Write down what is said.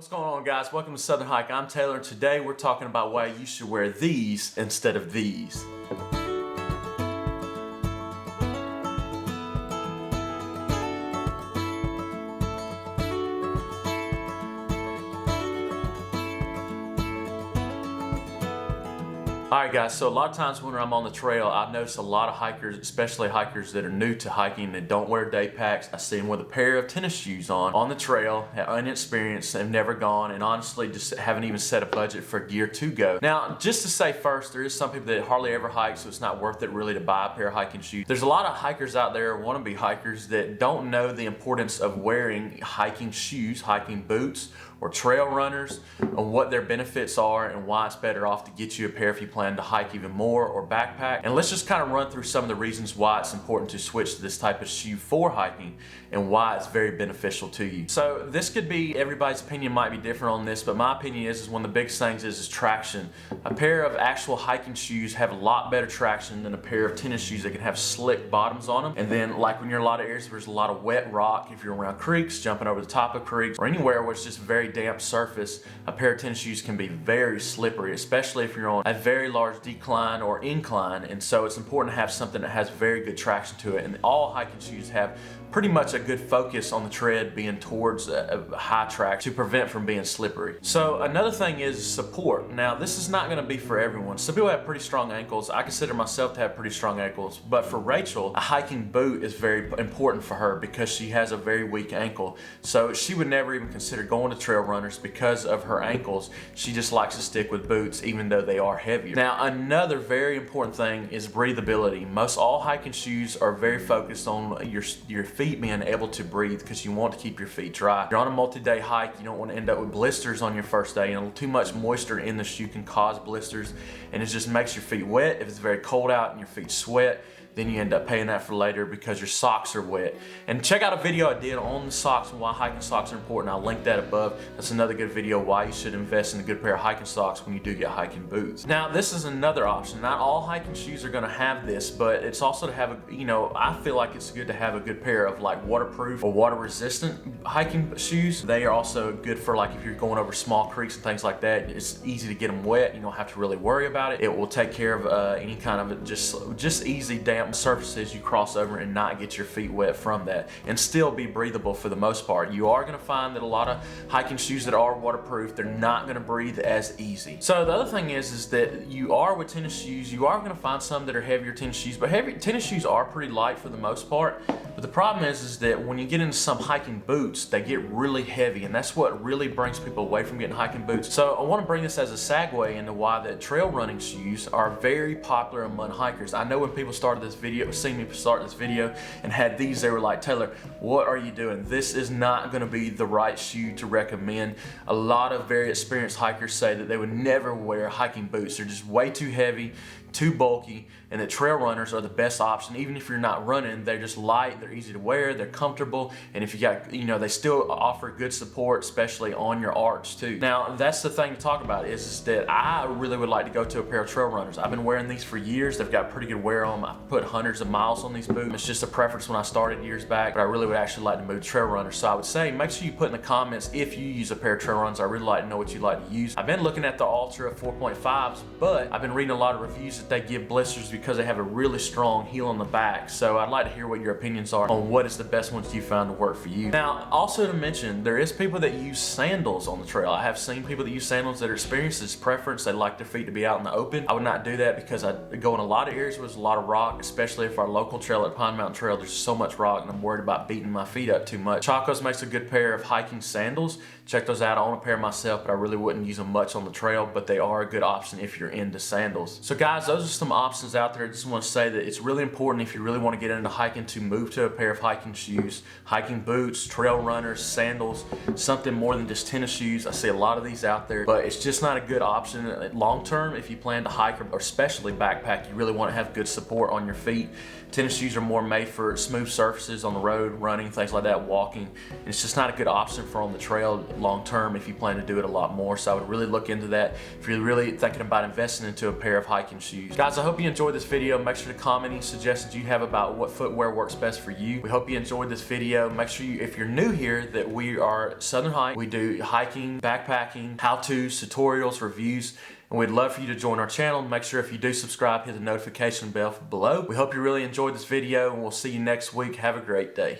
What's going on, guys? Welcome to Southern Hike. I'm Taylor, and today we're talking about why you should wear these instead of these. Alright guys, so a lot of times when I'm on the trail, I've noticed a lot of hikers, especially hikers that are new to hiking that don't wear day packs. I see them with a pair of tennis shoes on the trail, inexperienced, have never gone, and honestly just haven't even set a budget for gear to go. Now, just to say first, there is some people that hardly ever hike, so it's not worth it really to buy a pair of hiking shoes. There's a lot of hikers out there, wannabe hikers, that don't know the importance of wearing hiking shoes, hiking boots, or trail runners, and what their benefits are and why it's better off to get you a pair if you plan to hike even more or backpack. And let's just kind of run through some of the reasons why it's important to switch to this type of shoe for hiking and why it's very beneficial to you. So this could be, everybody's opinion might be different on this, but my opinion is one of the biggest things is traction. A pair of actual hiking shoes have a lot better traction than a pair of tennis shoes that can have slick bottoms on them. And then like when you're in a lot of areas where there's a lot of wet rock, if you're around creeks, jumping over the top of creeks, or anywhere where it's just very damp surface, a pair of tennis shoes can be very slippery, especially if you're on a very large decline or incline. And so it's important to have something that has very good traction to it. And all hiking shoes have pretty much a good focus on the tread being towards a high track to prevent from being slippery. So another thing is support. Now this is not going to be for everyone. Some people have pretty strong ankles. I consider myself to have pretty strong ankles, but for Rachel, a hiking boot is very important for her because she has a very weak ankle. So she would never even consider going to trail runners because of her ankles. She just likes to stick with boots even though they are heavier. Now another very important thing is breathability. Most all hiking shoes are very focused on your feet being able to breathe because you want to keep your feet dry. If you're on a multi-day hike, you don't want to end up with blisters on your first day, and too much moisture in the shoe can cause blisters, and it just makes your feet wet. If it's very cold out and your feet sweat, then you end up paying that for later because your socks are wet. And check out a video I did on the socks and why hiking socks are important. I'll link that above. That's another good video why you should invest in a good pair of hiking socks when you do get hiking boots. Now this is another option. Not all hiking shoes are gonna have this, but it's also to have I feel like it's good to have a good pair of like waterproof or water resistant hiking shoes. They are also good for like if you're going over small creeks and things like that. It's easy to get them wet. You don't have to really worry about it. It will take care of any kind of just easy damp surfaces you cross over and not get your feet wet from that, and still be breathable for the most part. You are going to find that a lot of hiking shoes that are waterproof, they're not going to breathe as easy. So the other thing is that you are with tennis shoes, you are going to find some that are heavier tennis shoes, but heavy tennis shoes are pretty light for the most part. But the problem is that when you get into some hiking boots, they get really heavy, and that's what really brings people away from getting hiking boots. So I want to bring this as a segue into why that trail running shoes are very popular among hikers. I know when people started this video, seen me start this video and had these, they were like, Taylor, what are you doing? This is not going to be the right shoe to recommend. A lot of very experienced hikers say that they would never wear hiking boots. They're just way too heavy, too bulky, and that trail runners are the best option. Even if you're not running, they're just light, they're easy to wear, they're comfortable, and if you got, they still offer good support, especially on your arch too. Now, that's the thing to talk about is that I really would like to go to a pair of trail runners. I've been wearing these for years. They've got pretty good wear on them. I've put hundreds of miles on these boots. It's just a preference when I started years back, but I really would actually like to move to trail runners. So I would say, make sure you put in the comments if you use a pair of trail runners. I really like to know what you like to use. I've been looking at the Ultra 4.5s, but I've been reading a lot of reviews that they give blisters because they have a really strong heel on the back. So I'd like to hear what your opinions are on what is the best ones you found to work for you. Now, also to mention, there is people that use sandals on the trail. I have seen people that use sandals that are experienced this preference. They like their feet to be out in the open. I would not do that because I go in a lot of areas where there's a lot of rock, especially if our local trail at Pine Mountain Trail, there's so much rock and I'm worried about beating my feet up too much. Chacos makes a good pair of hiking sandals. Check those out. I own a pair myself, but I really wouldn't use them much on the trail, but they are a good option if you're into sandals. So guys, those are some options out there. I just want to say that it's really important if you really want to get into hiking to move to a pair of hiking shoes, hiking boots, trail runners, sandals, something more than just tennis shoes. I see a lot of these out there, but it's just not a good option long term if you plan to hike or especially backpack. You really want to have good support on your feet. Tennis shoes are more made for smooth surfaces on the road, running, things like that, walking. And it's just not a good option for on the trail long term if you plan to do it a lot more. So I would really look into that if you're really thinking about investing into a pair of hiking shoes. shoes. Guys, I hope you enjoyed this video. Make sure to comment any suggestions you have about what footwear works best for you. We hope you enjoyed this video. Make sure you, if you're new here, that we are Southern Hike. We do hiking, backpacking, how-tos, tutorials, reviews, and we'd love for you to join our channel. Make sure if you do subscribe, hit the notification bell below. We hope you really enjoyed this video, and we'll see you next week. Have a great day.